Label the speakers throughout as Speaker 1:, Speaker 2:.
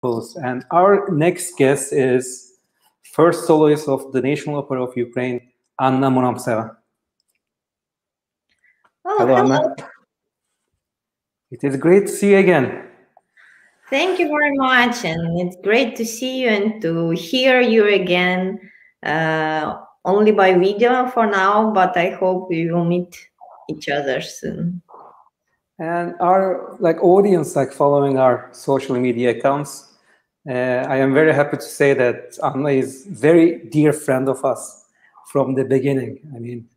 Speaker 1: Post. And our next guest is first soloist of the National Opera of Ukraine, Anna Muromtseva.
Speaker 2: Oh,
Speaker 1: hello, Anna. It is great to see you again.
Speaker 2: Thank you very much, and it's great to see you and to hear you again. Only by video for now, but I hope we will meet each other soon.
Speaker 1: And our audience, following our social media accounts, I am very happy to say that Anna is very dear friend of us from the beginning. I mean,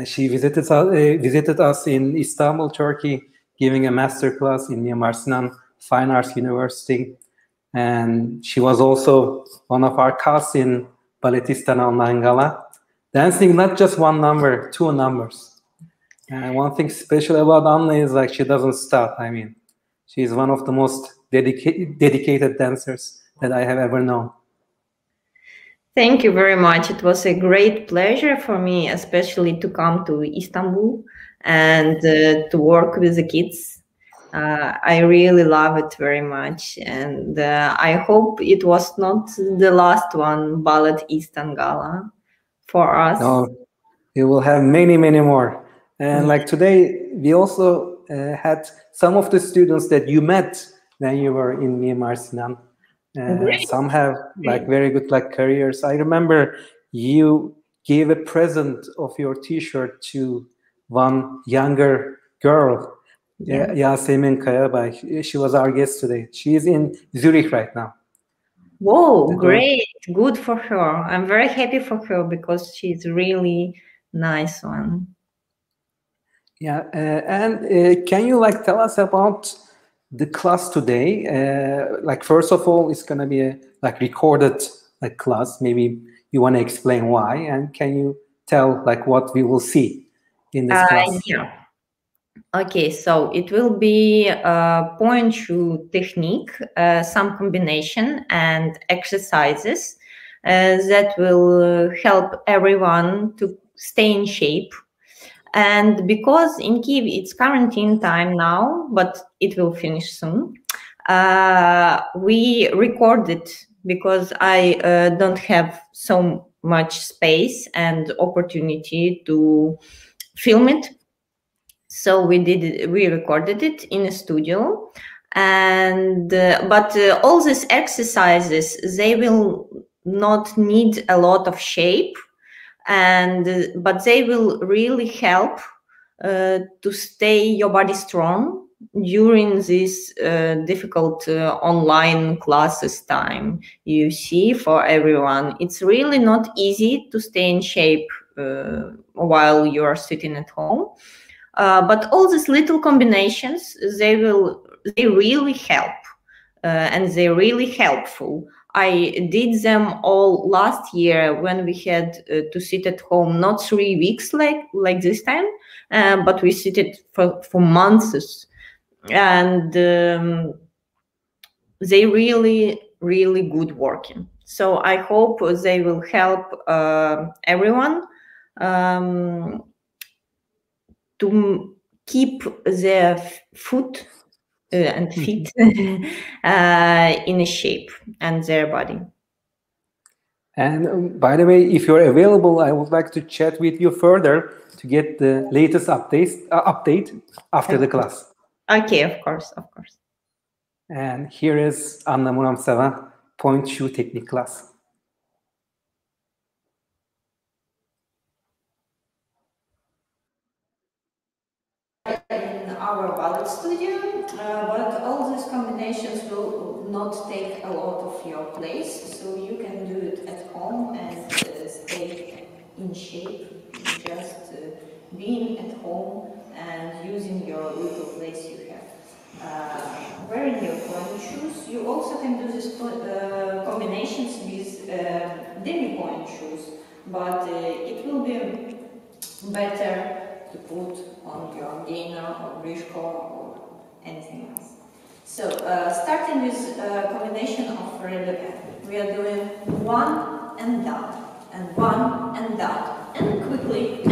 Speaker 1: she visited us in Istanbul, Turkey, giving a master class in Mimar Sinan Fine Arts University. And she was also one of our casts in Balletistan Online Gala, dancing not just one number, two numbers. And one thing special about Anna is she doesn't stop. I mean, she's one of the most dedicated dancers that I have ever known.
Speaker 2: Thank you very much. It was a great pleasure for me, especially to come to Istanbul and to work with the kids. I really love it very much, and I hope it was not the last one, Balletistan Gala, for us.
Speaker 1: No, you will have many, many more. And today, we also had some of the students that you met when you were in Mimar Sinan. Some have very good careers. I remember you gave a present of your T-shirt to one younger girl, Yasemin Kayabay. She was our guest today. She is in Zurich right now.
Speaker 2: Whoa, great. Good for her. I'm very happy for her because she's really nice one.
Speaker 1: Yeah, and can you tell us about the class today? First of all, it's gonna be a recorded class. Maybe you want to explain why, and can you tell what we will see in this class?
Speaker 2: Yeah. Okay, so it will be a pointe shoe technique, some combination and exercises that will help everyone to stay in shape. And because in Kyiv it's quarantine time now, but it will finish soon, we recorded because I don't have so much space and opportunity to film it. So we recorded it in a studio, and but all these exercises, they will not need a lot of shape, but they will really help to stay your body strong during this difficult online classes time. You see, for everyone, it's really not easy to stay in shape while you are sitting at home. But all these little combinations, they really help, and they're really helpful. I did them all last year when we had to sit at home, not 3 weeks like this time, but we sit for months, and they really good working. So I hope they will help everyone to keep their foot and feet in a shape and their body.
Speaker 1: And by the way, if you're available, I would like to chat with you further to get the latest update after the class.
Speaker 2: Okay, of course.
Speaker 1: And here is Anna Muromtseva, Pointe Shoe Technique class.
Speaker 2: In our ballet studio, but all these combinations will not take a lot of your place, so you can do it at home and stay in shape, just being at home and using your little place you have. Wearing your pointe shoes, you also can do these combinations with demi-pointe shoes, but it will be better to put on your gainer or bridge core or anything else. So starting with a combination of releve, we are doing one and down, and one and down, and quickly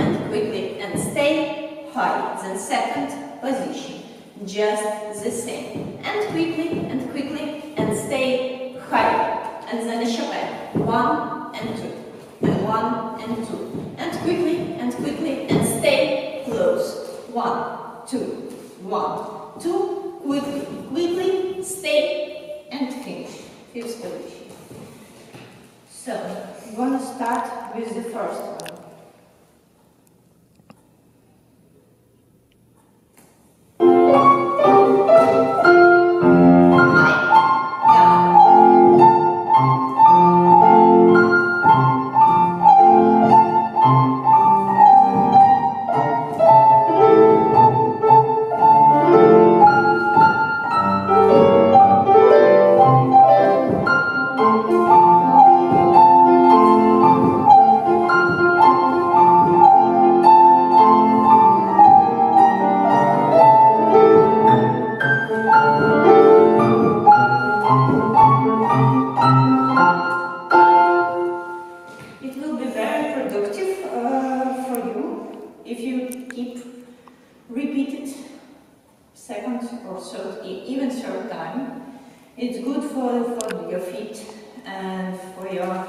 Speaker 2: and stay high. Then second position, just the same, and quickly and stay high, and then a Chopin. 1 and 2, and 1 and 2, and quickly, and stay close. 1, 2, 1, 2, quickly, stay, and finish. Fifth position. So, I'm going to start with the first one. It's good for your feet and for your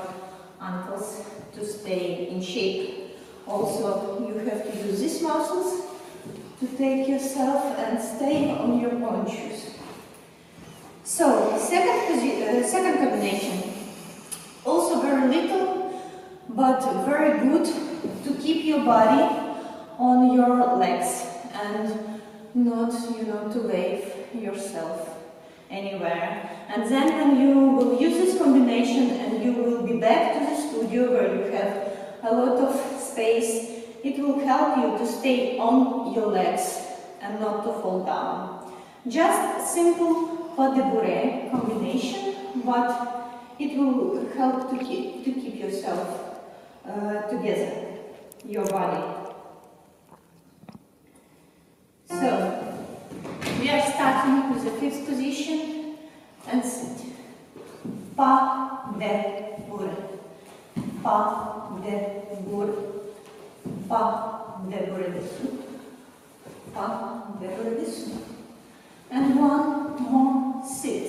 Speaker 2: ankles to stay in shape. Also, you have to use these muscles to take yourself and stay on your pointe shoes. So, second combination, also very little, but very good to keep your body on your legs and not, to wave yourself anywhere. And then when you will use this combination and you will be back to the studio where you have a lot of space, it will help you to stay on your legs and not to fall down. Just simple pas de bourrée combination, but it will help to keep yourself together, your body. So, we are starting with the fifth position and sit. Pas de bourrée. Pas de bourrée. Pas de bourrée dessous. Pas de bourrée dessous. And one more sit.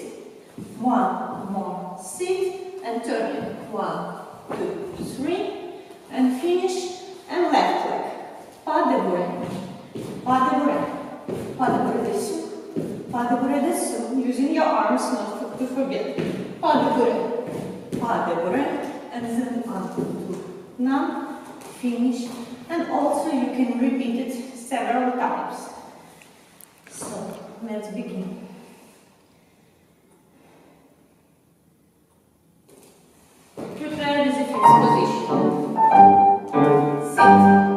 Speaker 2: One more sit and turn it. 1, 2, 3 and finish and left leg. Pas de bourrée. Pas de bourrée. Pas de bourrée dessous. Pas de bourrée dessous. Using your arms, not to forget. Pas de bourrée. Pas de bourrée. And then 1, 2. Now finish. And also you can repeat it several times. So let's begin. Prepare with the fifth position. Sit.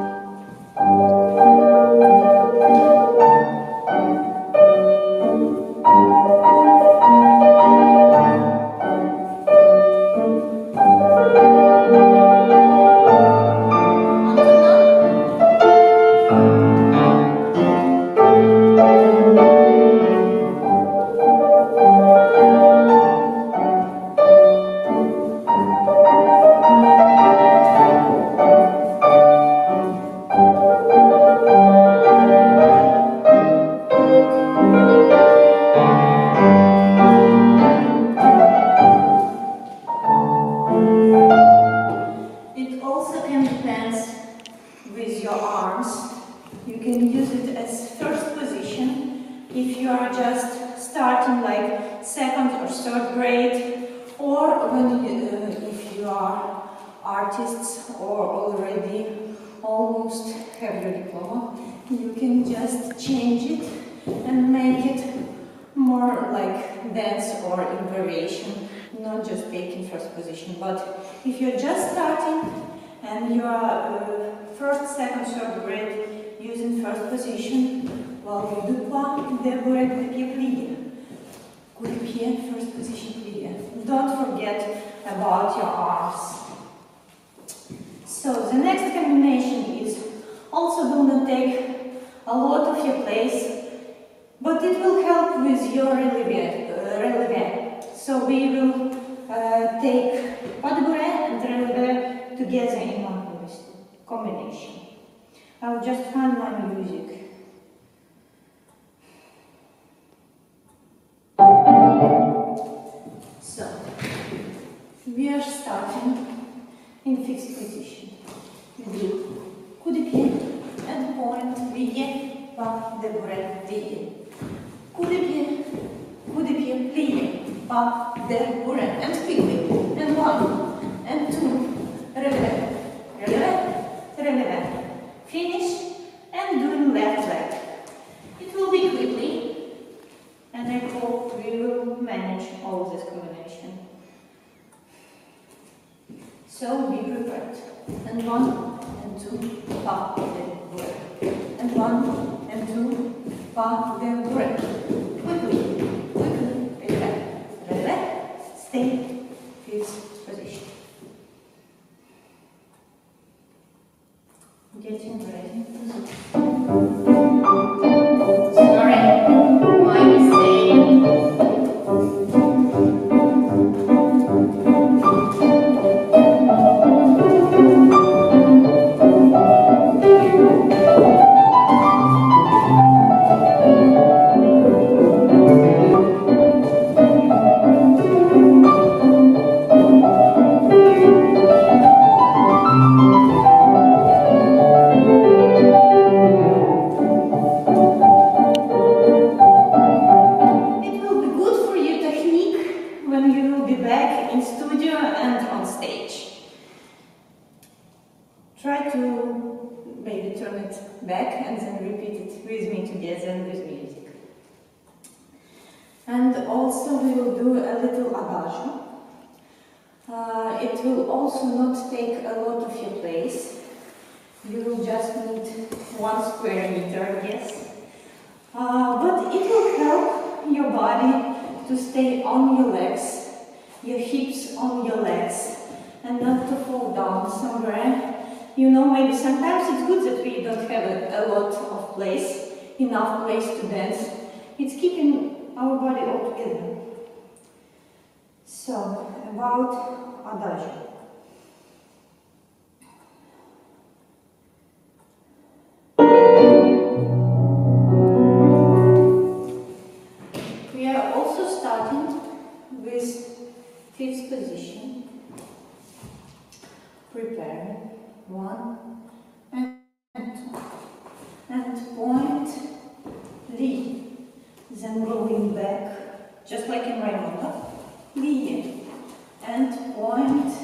Speaker 2: You can just change it and make it more like dance or in variation, not just taking first position. But if you're just starting and you are first, second, third grade using first position, well, you do pas de bourrée coup de pied plié. Coup de pied, first position plié. Don't forget about your arms. So the next combination is also do not take a lot of your place, but it will help with your relevé. So we will take pas de bourrée and relevé together in one combination. I'll just find my music. So. we are starting in fixed position. We do coup de pied and point, plié, pas de bourrée, plié. Coup de pied, plié, pas de bourrée, and quickly, and 1, and 2, relevé, relevé, relevé. Finish, and doing left leg. It will be quickly, and I hope we will manage all this combination. So be prepared. And 1, and 2, pas de bourrée. And 1, and 2, pas de bourrée. Quickly, relevé, relevé, stay, fixed position. Getting ready. Sorry, my mistake. Try to maybe turn it back and then repeat it with me together with music. And also we will do a little adagio. It will also not take a lot of your place. You will just need 1 square meter, yes. But it will help your body to stay on your legs, your hips on your legs, and not to fall down somewhere. You know, maybe sometimes it's good that we don't have a lot of place, enough place to dance. It's keeping our body all together. So, about adagio. We are also starting with fifth position. Prepare. 1 and 2, and point, lee, then going back, just like in Raimondo, lee, and point,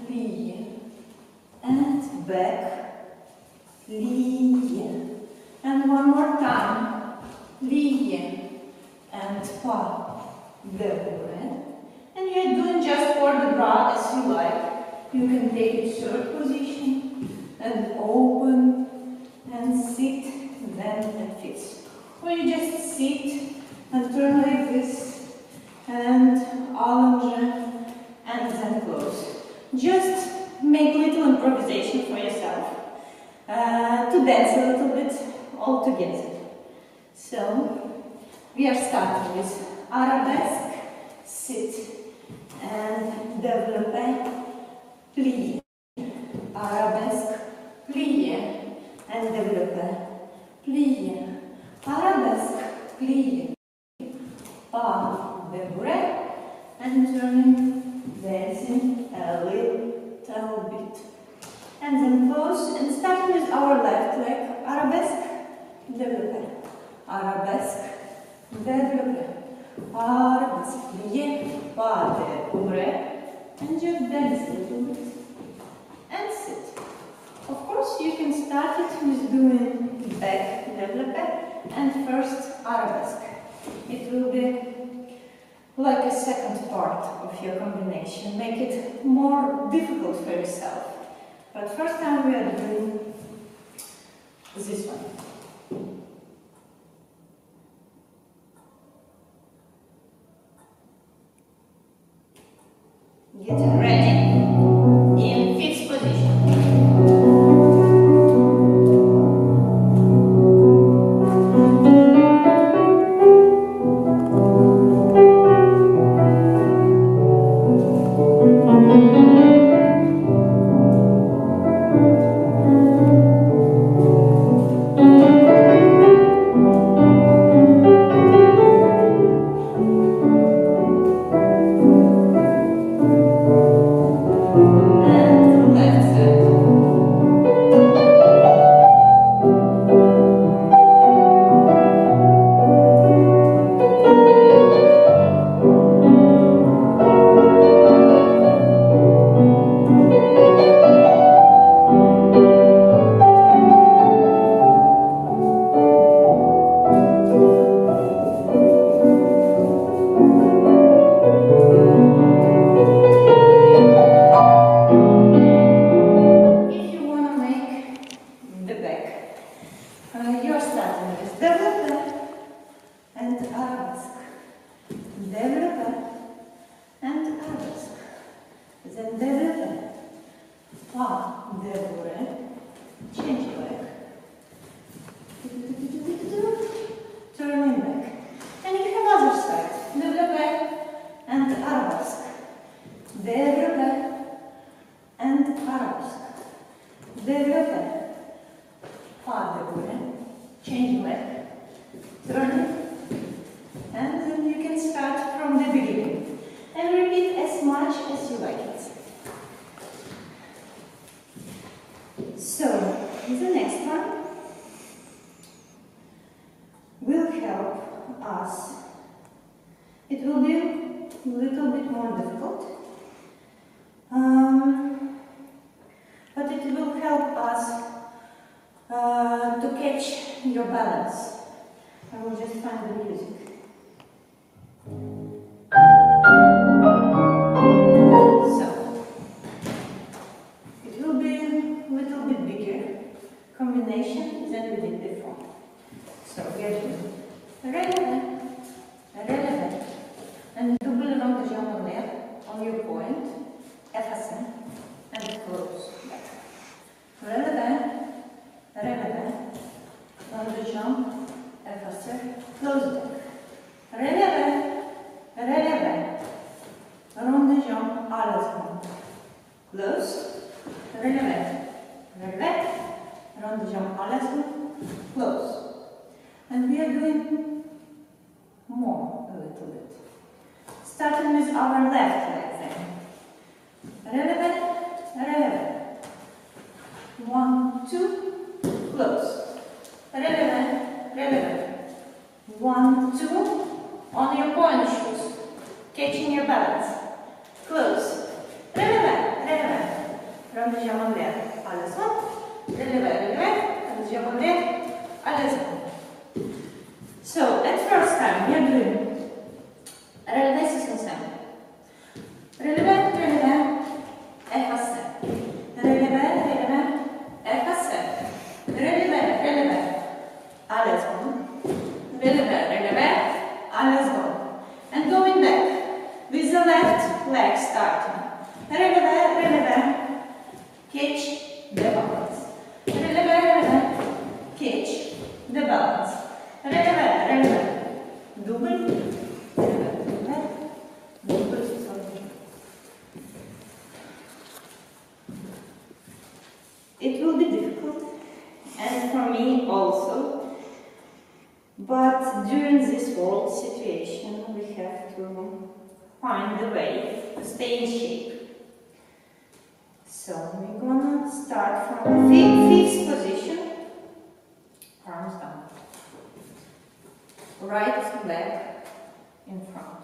Speaker 2: lee, and back, lee, and one more time, lee, and pas, de, and you are doing just for the bra as you like. You can take it third position and open and sit, then and fix. Or you just sit and turn like this and allonge and then close. Just make little improvisation for yourself to dance a little bit all together. So we are starting with arabesque, sit and développé. Plié, arabesque, plié, and développé, plié, arabesque, plié, pas de bourrée, and turning, dancing a little bit. And then close, and starting with our left leg, arabesque, développé, arabesque, développé, arabesque, plié, pas de bourrée, and just dance a little bit and sit. Of course, you can start it with doing back développé and first arabesque. It will be like a second part of your combination. Make it more difficult for yourself. But first time we are doing this one. Getting ready in fifth position. développé, and arabesque. Développé, pas de boule, change leg, turn it, and then you can start from the beginning and repeat as much as you like it. So, the next one will help us. It will be a little bit more difficult, but it will help us to catch your balance. I will just find the music. So, it will be a little bit bigger combination than we did before. So, we are doing releve, releve, and double round the jump on your point, effacing, and close back. Releve, releve, round the jump, effacer, close back. Releve, releve, round the jump, alles close, releve, releve, round the jump, alles close. And we are doing more a little bit. Starting with our left leg then. Releve, releve. 1, 2, close. Releve, releve. 1, 2, on your pointe shoes. Catching your balance. Close. Releve, releve. Round the jump on left. Alles on. Releve, releve. Round the jump on left. Alles on. So, at first time, we are doing releve, suspension. Releve, releve, effacer. Releve, releve, effacer. Releve, releve, alles on. Releve, releve, alles on. And going back with the left leg starting. Releve, releve, catch the balance. Releve, releve, catch the balance. Releve, releve, double, releve, releve, double, sorry. It will be difficult, and for me also, but during this world situation we have to find a way to stay in shape. So we're gonna start from the fifth position, arms down. Right leg in front.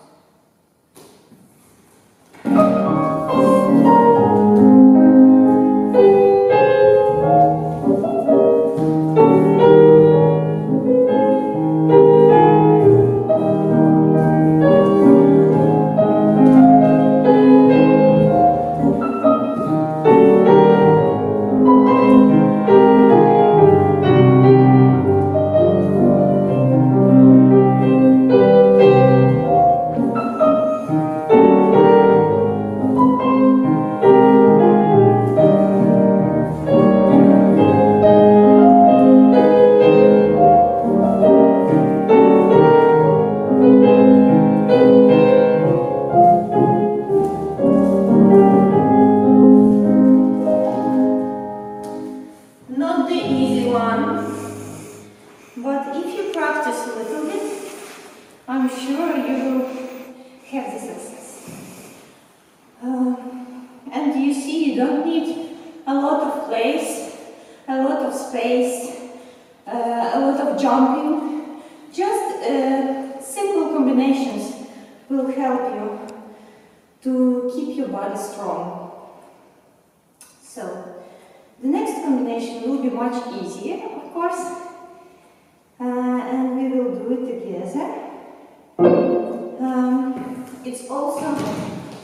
Speaker 2: It's also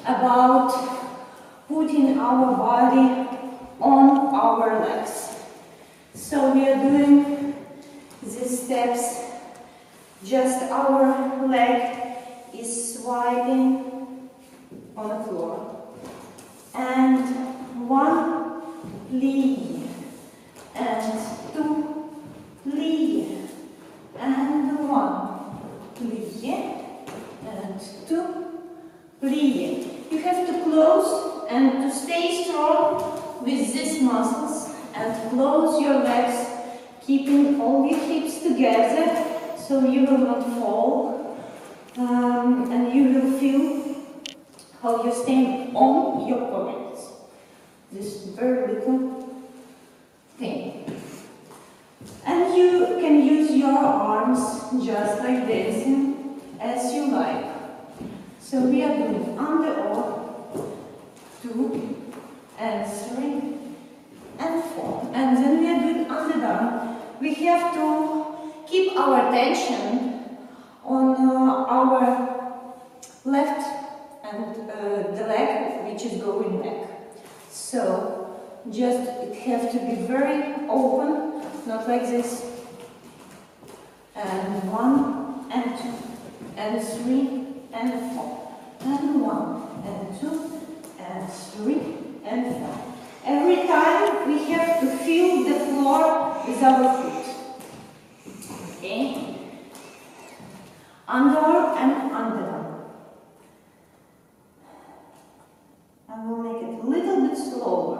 Speaker 2: about putting our body on our legs. So we are doing these steps, just our leg is swiping on the floor. And 1 plie, and 2 plie, and 1 plie, and 2 plie. You have to close close and to stay strong with these muscles, and close your legs, keeping all your hips together so you will not fall, and you will feel how you're staying on your points. This very little thing. And you can use your arms just like dancing as you like. So we are doing under or 2 and 3 and 4. And then we are doing under down. We have to keep our attention on our left and the leg which is going back. So just it has to be very open, not like this. And 1 and 2 and 3 and 4 and 1 and 2 and 3 and 4. Every time we have to feel the floor with our foot. Okay? Under and under. I will make it a little bit slower.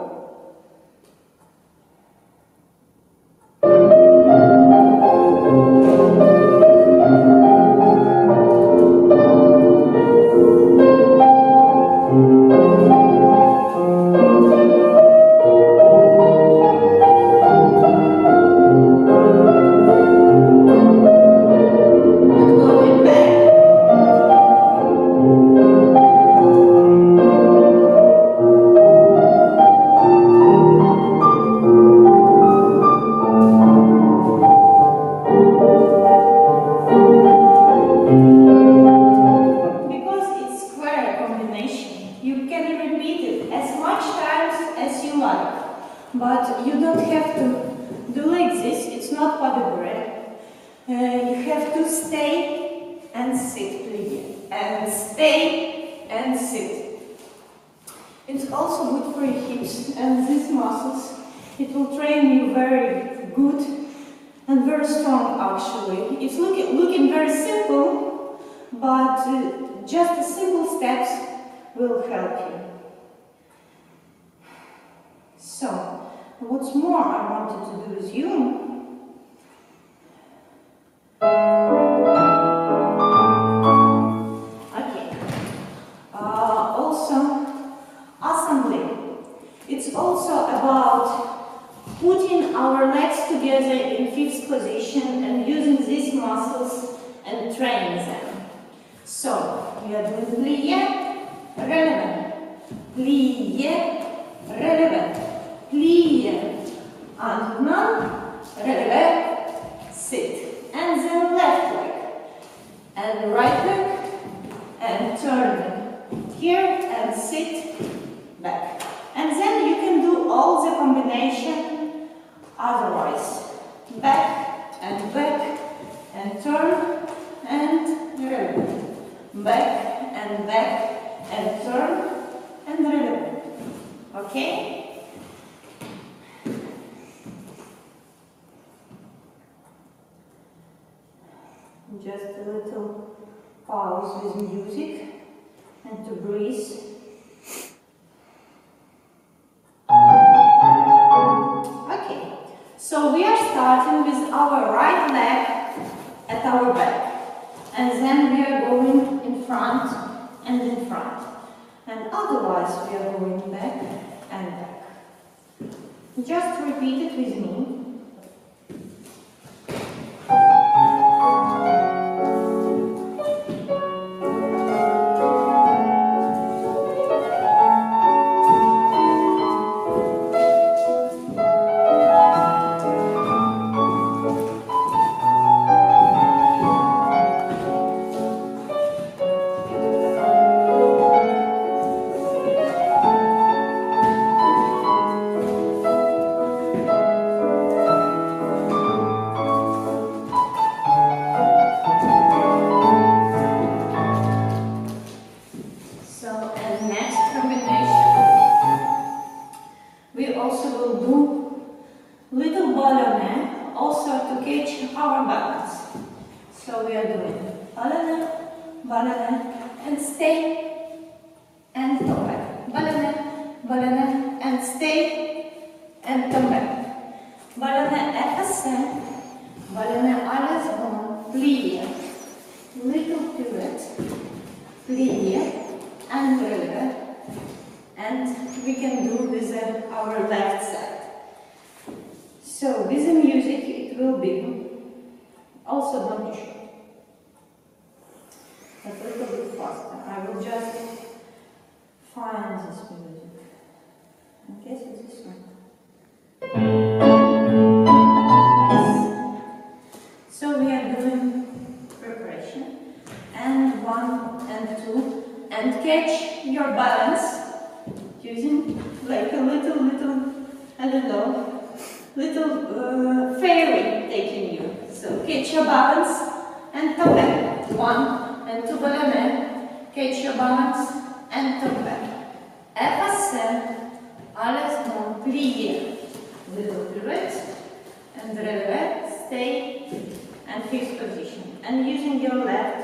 Speaker 2: But you don't have to do like this, it's not for the breath. You have to stay and sit, please. And stay and sit. It's also good for your hips and these muscles. It will train you very good and very strong actually. It's looking very simple, but just the simple steps will help you. So, what's more I wanted to do with you, okay, also assembly. It's also about putting our legs together in fixed position and using these muscles and training them. So, we are doing plie, relevant, plie, relevant. Plie, and none, releve, sit. And then left leg, and right leg, and turn here, and sit, back. And then you can do all the combination otherwise. Back, and turn, and releve. Back, and turn, and releve. Okay? Just a little pause with music and to breathe. Okay, so we are starting with our right leg at our back, and then we are going in front and in front, and otherwise we are going back and back. Just repeat it with me. ballerina, and stay, and come back. Ballerina F7, ballerina allez-bon, plié, little pivot, plié, and relevé. And we can do with our left side. So with the music it will be also not too short, but a little bit faster. I will just find this music. I guess it's this one. Yes. So we are doing preparation and 1 and 2, and catch your balance using like a little, I don't know, little fairy taking you. So catch your balance and come back. 1 and 2 ballerina, catch your balance and come back. F7, allez-bon, plié, little pivot, and relevé, stay, and fixed position. And using your left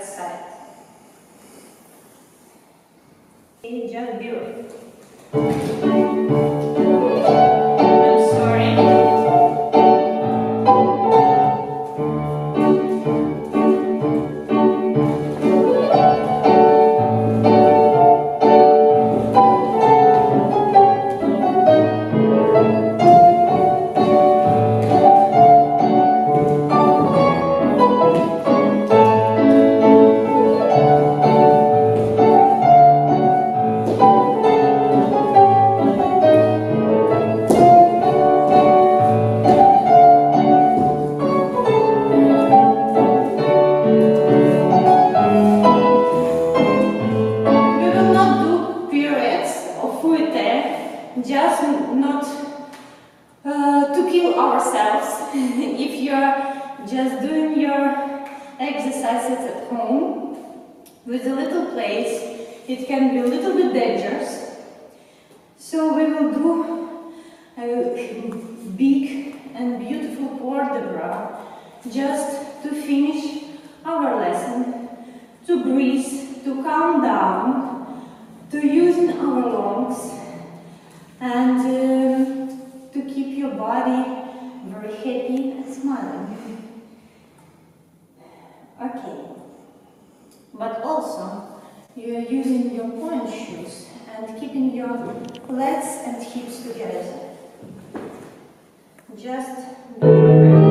Speaker 2: side. Okay, just beautiful. I'm sorry. Just not to kill ourselves. If you're just doing your exercises at home with a little place, it can be a little bit dangerous. So we will do a big and beautiful port de bras just to finish our lesson, to breathe, to calm down, to use our lungs, and to keep your body very happy and smiling. Okay, but also you are using your pointe shoes and keeping your legs and hips together. Just be prepared.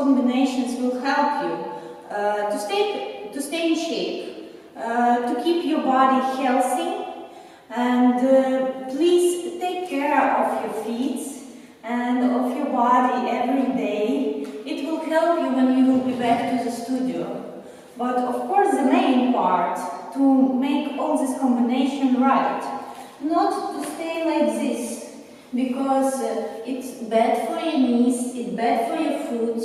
Speaker 2: combinations will help you to stay in shape, to keep your body healthy, and please take care of your feet and of your body every day. It will help you when you will be back to the studio. But of course the main part to make all this combination right, not to stay like this, because it's bad for your knees, it's bad for your foot.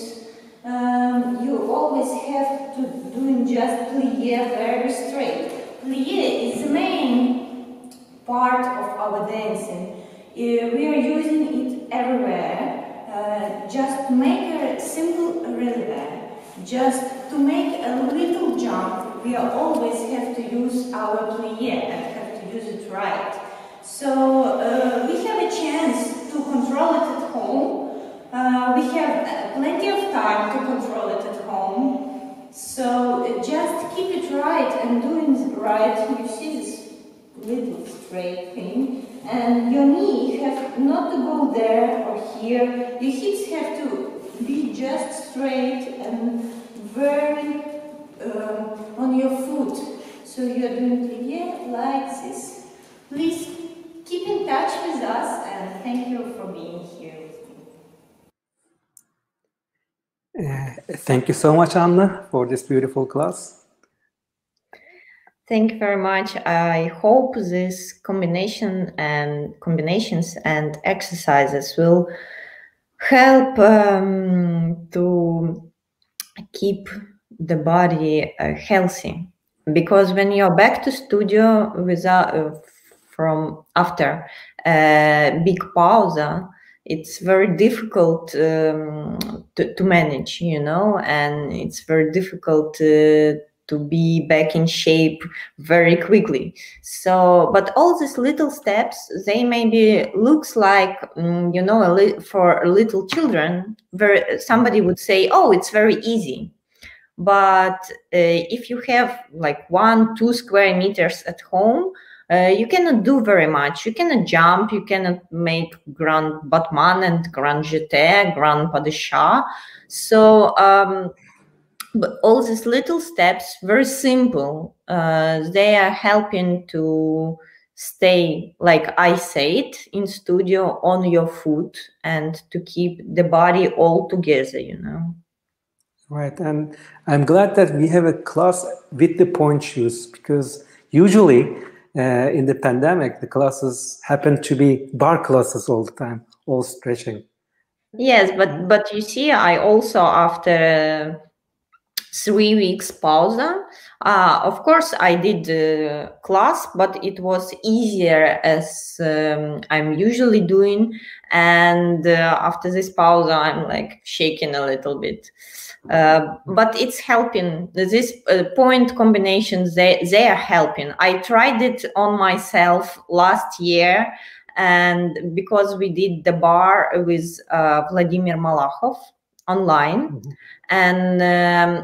Speaker 2: You always have to do just plie very straight. Plie is the main part of our dancing. We are using it everywhere, just to make a simple releve, just to make a little jump. We always have to use our plie and have to use it right. So we have a chance to control it at home. We have plenty of time to control it at home. So just keep it right and doing it right. You see this little straight thing, and your knee have not to go there or here. Your hips have to be just straight and very on your foot. So you're doing plie like this. Please keep in touch with us, and thank you for being here with me.
Speaker 1: Thank you so much, Anna, for this beautiful class.
Speaker 2: Thank you very much. I hope this combinations and exercises will help to keep the body healthy. Because when you're back to studio without from after a big pause, it's very difficult to manage, you know, and it's very difficult to be back in shape very quickly. So, but all these little steps, they maybe looks like, you know, for little children, somebody would say, oh, it's very easy. But if you have like 1-2 square meters at home, you cannot do very much. You cannot jump, you cannot make grand batman and grand jeté, grand pas de chat. So but all these little steps, very simple, they are helping to stay, like I said, in studio on your foot and to keep the body all together, you know.
Speaker 1: Right, and I'm glad that we have a class with the pointe shoes, because usually in the pandemic, the classes happen to be bar classes all the time, all stretching.
Speaker 2: Yes, but you see, I also, after 3 weeks pause, of course I did class, but it was easier as I'm usually doing, and after this pause I'm like shaking a little bit, but it's helping. This point combinations, they are helping. I tried it on myself last year, and because we did the bar with Vladimir Malakhov online, and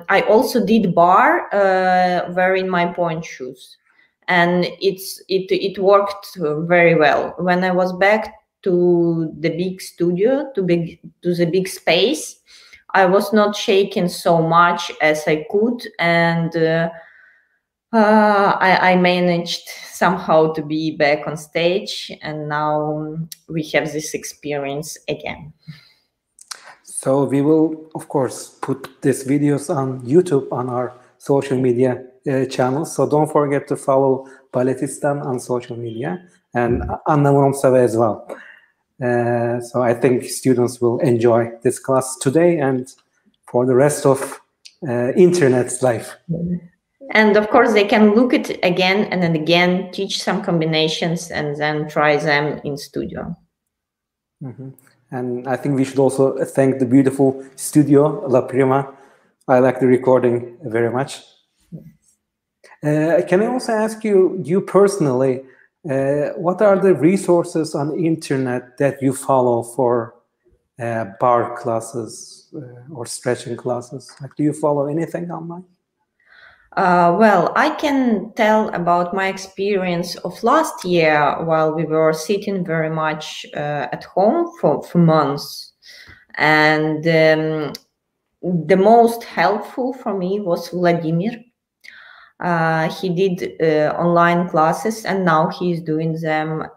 Speaker 2: I also did bar wearing my pointe shoes, and it worked very well. When I was back to the big studio, to the big space, I was not shaking so much as I could, and I managed somehow to be back on stage, and now we have this experience again.
Speaker 1: So we will, of course, put these videos on YouTube, on our social media channels. So don't forget to follow Balletistan on social media, and Anna Muromtseva as well. So I think students will enjoy this class today and for the rest of internet's life.
Speaker 2: And of course, they can look at it again and then again, teach some combinations, and then try them in studio.
Speaker 1: And I think we should also thank the beautiful studio, La Prima. I like the recording very much. Can I also ask you personally, what are the resources on the internet that you follow for bar classes or stretching classes? Like, do you follow anything online?
Speaker 2: Well, I can tell about my experience of last year while we were sitting very much at home for months. And the most helpful for me was Vladimir. He did online classes, and now he's doing them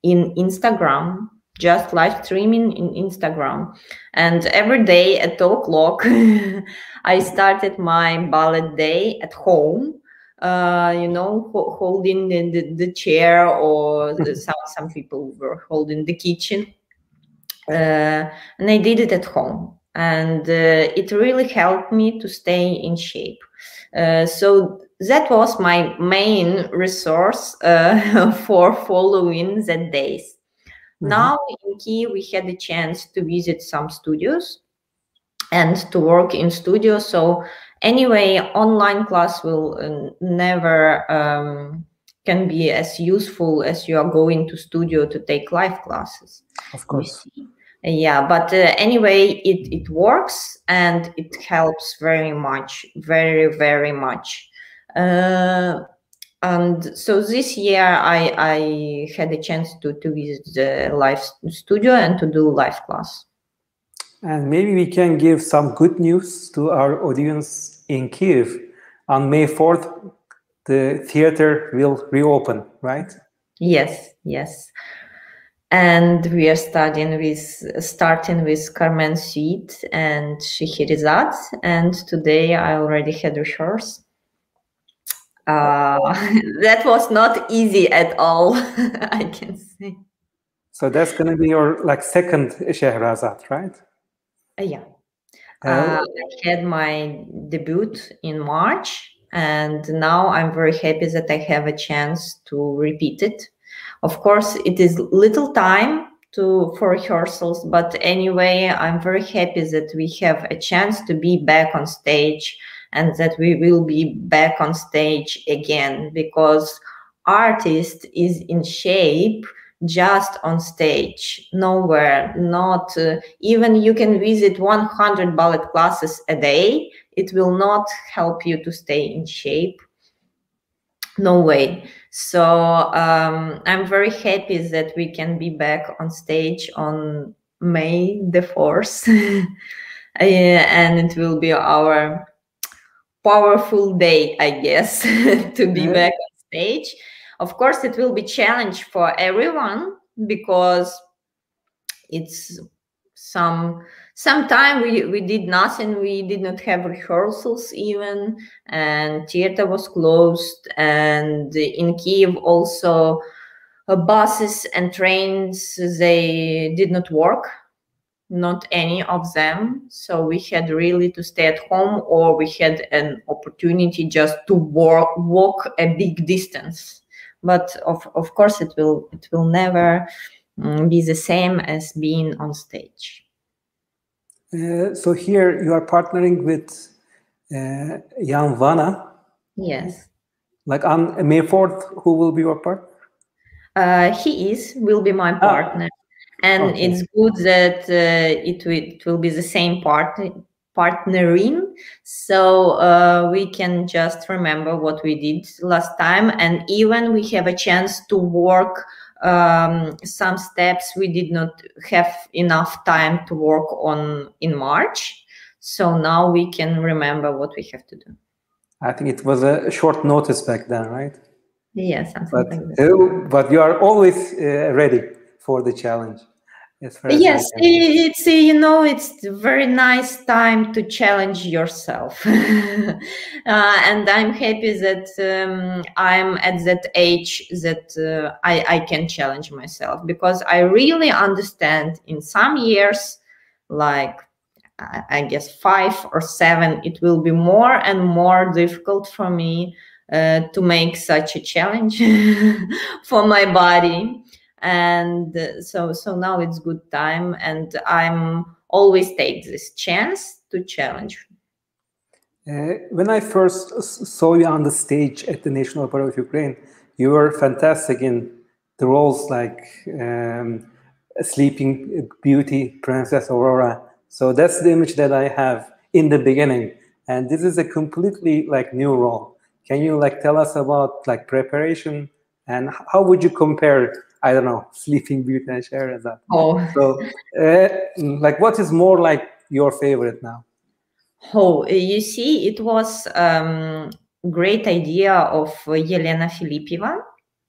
Speaker 2: in Instagram, just live streaming in Instagram. And every day at 2 o'clock, I started my ballet day at home. Holding the chair, or some people were holding the kitchen. And I did it at home, and it really helped me to stay in shape. So that was my main resource for following the days. Now in Kyiv, we had a chance to visit some studios and to work in studios. So anyway, online class will never can be as useful as you are going to studio to take live classes.
Speaker 1: Of course.
Speaker 2: Yeah, but anyway, it works, and it helps very much, very, very much. And so this year I had a chance to visit the live studio and to do live class.
Speaker 1: And maybe we can give some good news to our audience in Kyiv. On May 4th, the theater will reopen, right?
Speaker 2: Yes, yes. And we are starting with Carmen Suite and Scheherazade. And today I already had rehearsal. That was not easy at all, I can say.
Speaker 1: So that's going to be your second Scheherazade, right?
Speaker 2: Yeah. I had my debut in March, and now I'm very happy that I have a chance to repeat it. Of course, it is little time for rehearsals, but anyway, I'm very happy that we have a chance to be back on stage, and that we will be back on stage again, because artist is in shape just on stage, nowhere, not even you can visit 100 ballet classes a day. It will not help you to stay in shape. No way. So I'm very happy that we can be back on stage on May the 4th. And it will be our powerful day, I guess, to be back on stage. Of course, it will be challenge for everyone, because it's some time we did nothing. We did not have rehearsals even, and theater was closed. And in Kyiv also, buses and trains, they did not work, not any of them. So we had really to stay at home, or we had an opportunity just to walk a big distance. But of course, it will never be the same as being on stage.
Speaker 1: So here you are partnering with Jan Vana.
Speaker 2: Yes.
Speaker 1: On May 4th, who will be your partner?
Speaker 2: He will be my partner. And okay. It's good that it will be the same partnering, so we can just remember what we did last time, and even we have a chance to work some steps we did not have enough time to work on in March. So now we can remember what we have to do.
Speaker 1: I think it was a short notice back then, right?
Speaker 2: Yes, something like that.
Speaker 1: But you are always ready for the challenge.
Speaker 2: Yes, it's it's a very nice time to challenge yourself. And I'm happy that I'm at that age that I can challenge myself, because I really understand in some years, like I guess 5 or 7, it will be more and more difficult for me to make such a challenge for my body. And so now it's good time, and I'm always take this chance to challenge.
Speaker 1: When I first saw you on the stage at the National Opera of Ukraine, you were fantastic in the roles like Sleeping Beauty, Princess Aurora. So that's the image that I have in the beginning, and this is a completely new role. Can you tell us about preparation, and how would you compare, I don't know, Sleeping Beauty and Scheherazade?
Speaker 2: Oh.
Speaker 1: So, what is more your favorite now?
Speaker 2: Oh, you see, it was great idea of Elena Filipieva,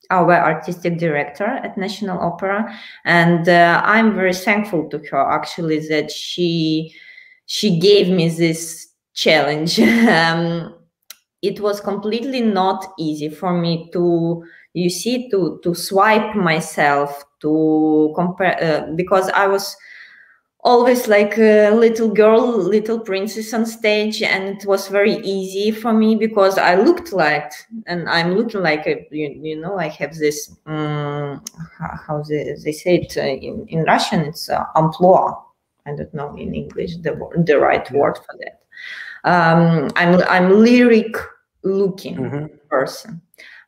Speaker 2: our artistic director at National Opera, and I'm very thankful to her actually that she gave me this challenge. It was completely not easy for me to, you see, to swipe myself, to compare, because I was always like a little girl, little princess on stage, and it was very easy for me because I looked like, and I'm looking like a, you know, I have this how they say it in Russian, it's amplua. I don't know in English the right word for that. I'm lyric looking person,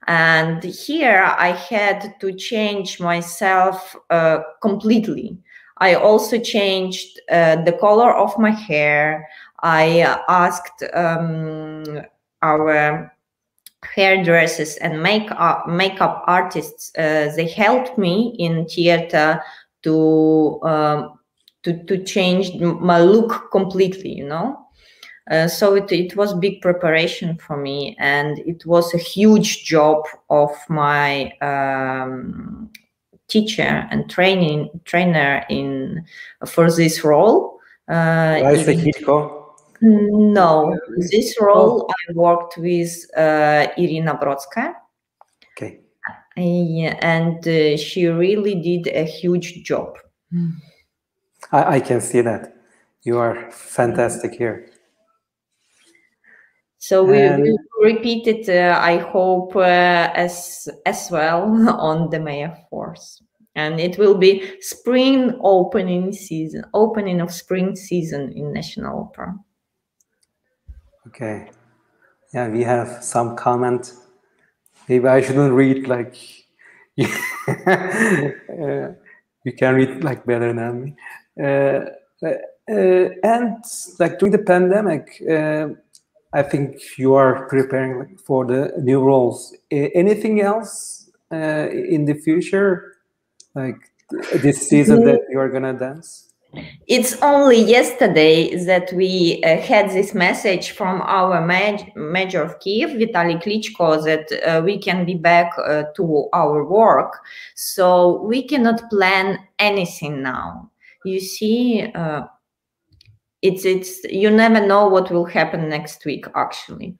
Speaker 2: and here I had to change myself completely. I also changed the color of my hair. I asked our hairdressers and makeup artists. They helped me in theater to change my look completely, you know. So it was big preparation for me, and it was a huge job of my teacher and trainer in for this role. No, this role I worked with Irina Brodskaya.
Speaker 1: Okay.
Speaker 2: And she really did a huge job.
Speaker 1: I can see that. You are fantastic here.
Speaker 2: So we will repeat it, I hope, as well on the May 4th. And it will be spring opening of spring season in National Opera.
Speaker 1: Okay. Yeah, we have some comment. Maybe I shouldn't read like you can read like better than me. And like during the pandemic, I think you are preparing for the new roles. Anything else in the future, like this season that you are gonna dance?
Speaker 2: It's only yesterday that we had this message from our Major of Kiev, Vitaly Klitschko, that we can be back to our work. So we cannot plan anything now. You see, it's you never know what will happen next week, actually.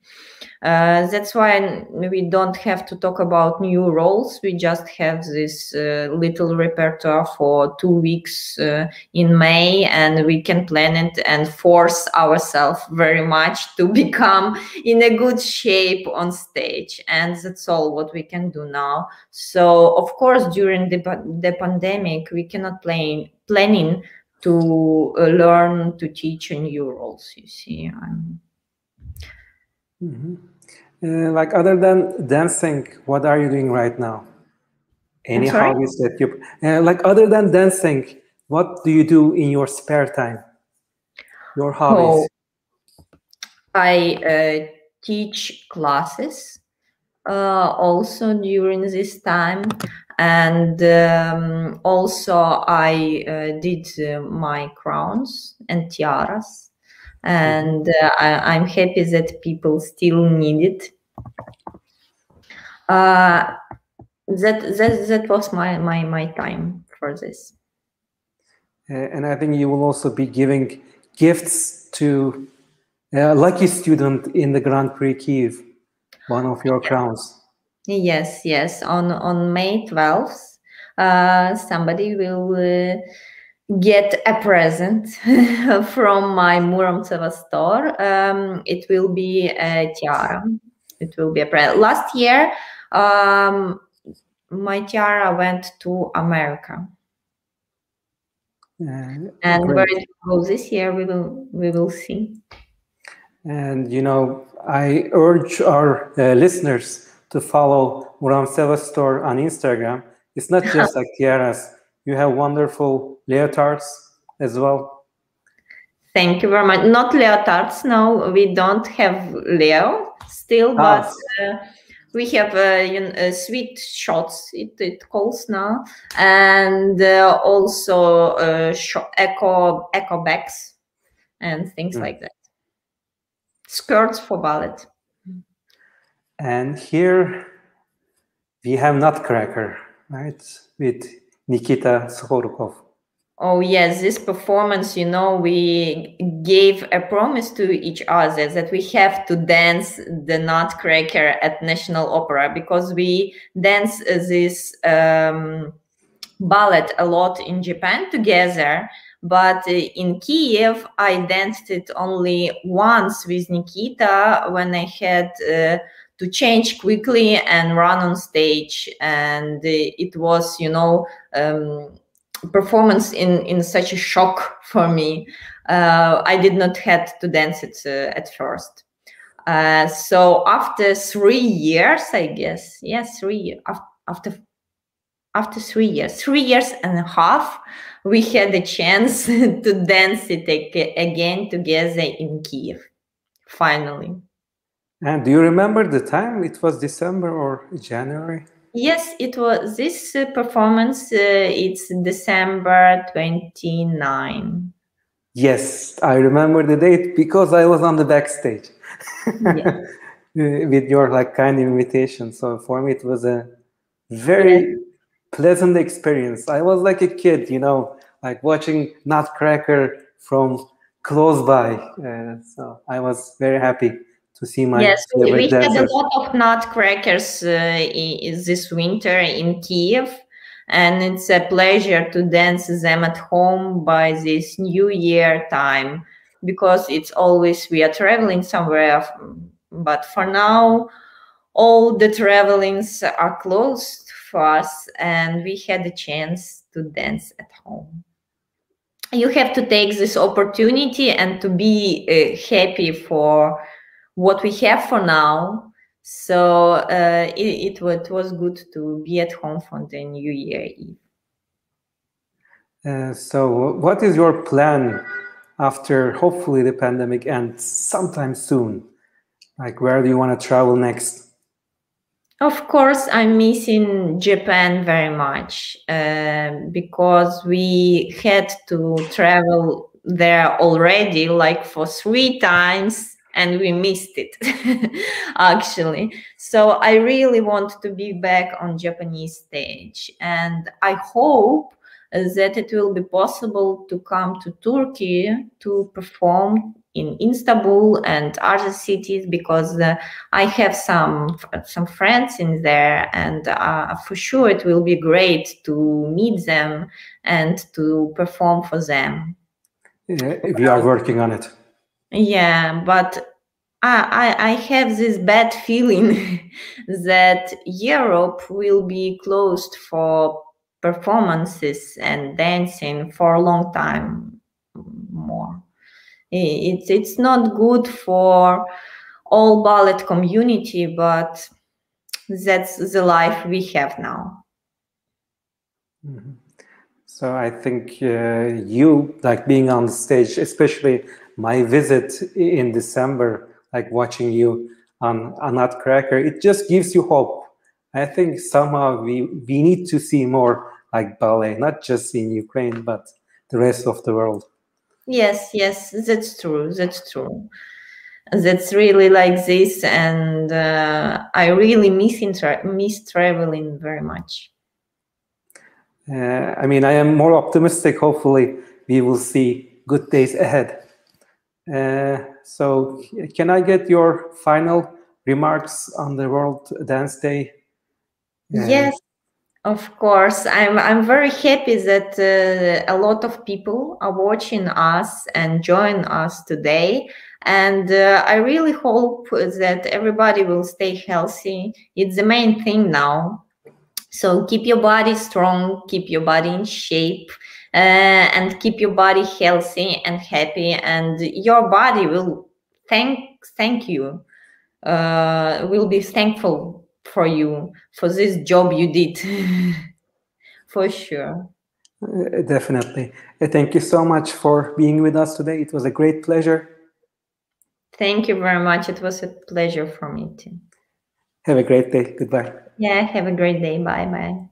Speaker 2: That's why we don't have to talk about new roles. We just have this little repertoire for 2 weeks in May, and we can plan it and force ourselves very much to become in a good shape on stage. And that's all what we can do now. So, of course, during the pandemic, we cannot planning to learn to teach new roles, you see.
Speaker 1: Like other than dancing, what are you doing right now? Any hobbies that you like other than dancing? What do you do in your spare time? Your hobbies?
Speaker 2: I teach classes also during this time, and also I did my crowns and tiaras, and I'm happy that people still need it. That was my time for this.
Speaker 1: And I think you will also be giving gifts to a lucky student in the Grand Prix Kiev, one of your crowns.
Speaker 2: Yes. On May 12th, somebody will get a present from my Muromtseva store. It will be a tiara. It will be a present. Last year, my tiara went to America. And where it will go this year, we will see.
Speaker 1: And you know, I urge our listeners to follow Muromtseva store on Instagram. It's not just like tiaras; you have wonderful leotards as well.
Speaker 2: Thank you very much. Not leotards. No, we don't have Leo still, but we have sweet shots. It calls now, and also eco bags and things like that. skirts for ballet.
Speaker 1: And here we have Nutcracker, right, with Nikita Sukhorukov.
Speaker 2: Oh yes, this performance, you know, we gave a promise to each other that we have to dance the Nutcracker at National Opera, because we dance this ballet a lot in Japan together. But in Kiev, I danced it only once with Nikita when I had to change quickly and run on stage. And it was, you know, performance in such a shock for me. I did not had to dance it at first. So after 3 years, I guess, yes, 3 years, after 3 years, 3 years and a half, we had a chance to dance it again together in Kiev, finally.
Speaker 1: And do you remember the time? It was December or January?
Speaker 2: Yes, it was this performance. It's December 29.
Speaker 1: Yes, I remember the date because I was on the backstage with your like kind invitation. So for me, it was a very pleasant experience. I was like a kid, you know, like watching Nutcracker from close by. So I was very happy to see my favorite
Speaker 2: we had
Speaker 1: dancers.
Speaker 2: a lot of Nutcrackers this winter in Kiev, and it's a pleasure to dance them at home by this New Year time, because it's always we are traveling somewhere. But for now, all the travelings are closed for us, and we had a chance to dance at home. You have to take this opportunity and to be happy for what we have for now. So it was good to be at home for the New Year Eve.
Speaker 1: So what is your plan after hopefully the pandemic ends sometime soon? Like, where do you want to travel next?
Speaker 2: Of course, I'm missing Japan very much because we had to travel there already like for 3 times, and we missed it actually. So I really want to be back on Japanese stage, and I hope that it will be possible to come to Turkey to perform in Istanbul and other cities, because I have some friends in there, and for sure it will be great to meet them and to perform for them.
Speaker 1: We are working on it.
Speaker 2: Yeah, but I have this bad feeling that Europe will be closed for performances and dancing for a long time more. It's not good for all ballet community, but that's the life we have now.
Speaker 1: Mm-hmm. So I think you, like being on the stage, especially my visit in December, like watching you on Nutcracker, it just gives you hope. I think somehow we need to see more like ballet, not just in Ukraine, but the rest of the world.
Speaker 2: Yes, that's true. That's true. That's really like this, and I really miss traveling very much.
Speaker 1: I mean, I am more optimistic. Hopefully, we will see good days ahead. So, can I get your final remarks on the World Dance Day?
Speaker 2: Yes, of course. I'm very happy that a lot of people are watching us and join us today. And I really hope that everybody will stay healthy. It's the main thing now. So keep your body strong, keep your body in shape, and keep your body healthy and happy. And your body will thank you. Will be thankful for you for this job you did. For sure.
Speaker 1: Definitely. Thank you so much for being with us today. It was a great pleasure.
Speaker 2: Thank you very much. It was a pleasure for me too.
Speaker 1: Have a great day. Goodbye.
Speaker 2: Yeah, have a great day. Bye-bye.